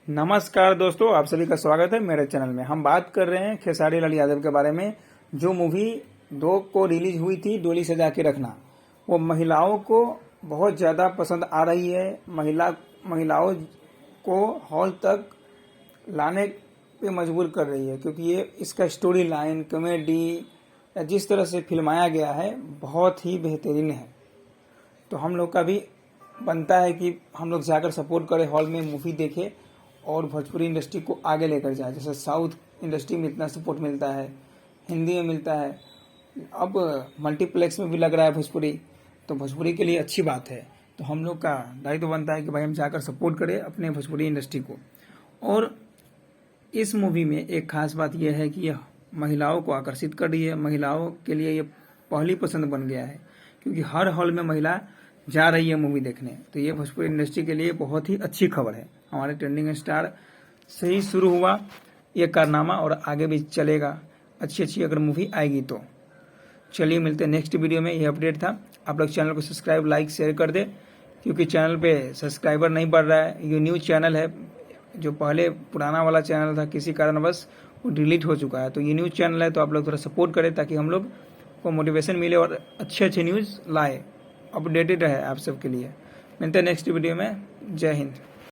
नमस्कार दोस्तों, आप सभी का स्वागत है मेरे चैनल में। हम बात कर रहे हैं खेसारी लाल यादव के बारे में। जो मूवी 2 को रिलीज हुई थी, डोली सजा के रखना, वो महिलाओं को बहुत ज़्यादा पसंद आ रही है। महिलाओं को हॉल तक लाने पे मजबूर कर रही है, क्योंकि ये इसका स्टोरी लाइन, कॉमेडी या जिस तरह से फिल्माया गया है बहुत ही बेहतरीन है। तो हम लोग का भी बनता है कि हम लोग जाकर सपोर्ट करें, हॉल में मूवी देखें और भोजपुरी इंडस्ट्री को आगे लेकर जाए। जैसे साउथ इंडस्ट्री में इतना सपोर्ट मिलता है, हिंदी में मिलता है, अब मल्टीप्लेक्स में भी लग रहा है भोजपुरी, तो भोजपुरी के लिए अच्छी बात है। तो हम लोग का दायित्व बनता है कि भाई हम जाकर सपोर्ट करें अपने भोजपुरी इंडस्ट्री को। और इस मूवी में एक खास बात यह है कि यह महिलाओं को आकर्षित कर रही है। महिलाओं के लिए ये पहली पसंद बन गया है, क्योंकि हर हॉल में महिला जा रही है मूवी देखने। तो ये भोजपुरी इंडस्ट्री के लिए बहुत ही अच्छी खबर है। हमारे ट्रेंडिंग स्टार से ही शुरू हुआ ये कारनामा और आगे भी चलेगा। अच्छी अगर मूवी आएगी तो। चलिए मिलते हैं नेक्स्ट वीडियो में। ये अपडेट था। आप लोग चैनल को सब्सक्राइब, लाइक, शेयर कर दे, क्योंकि चैनल पे सब्सक्राइबर नहीं बढ़ रहा है। ये न्यूज़ चैनल है, जो पहले पुराना वाला चैनल था किसी कारणवश वो डिलीट हो चुका है। तो ये न्यूज़ चैनल है, तो आप लोग थोड़ा सपोर्ट करें ताकि हम लोग को मोटिवेशन मिले और अच्छे न्यूज़ लाए, अपडेटेड रहे आप सबके लिए। मिलते हैं नेक्स्ट वीडियो में। जय हिंद।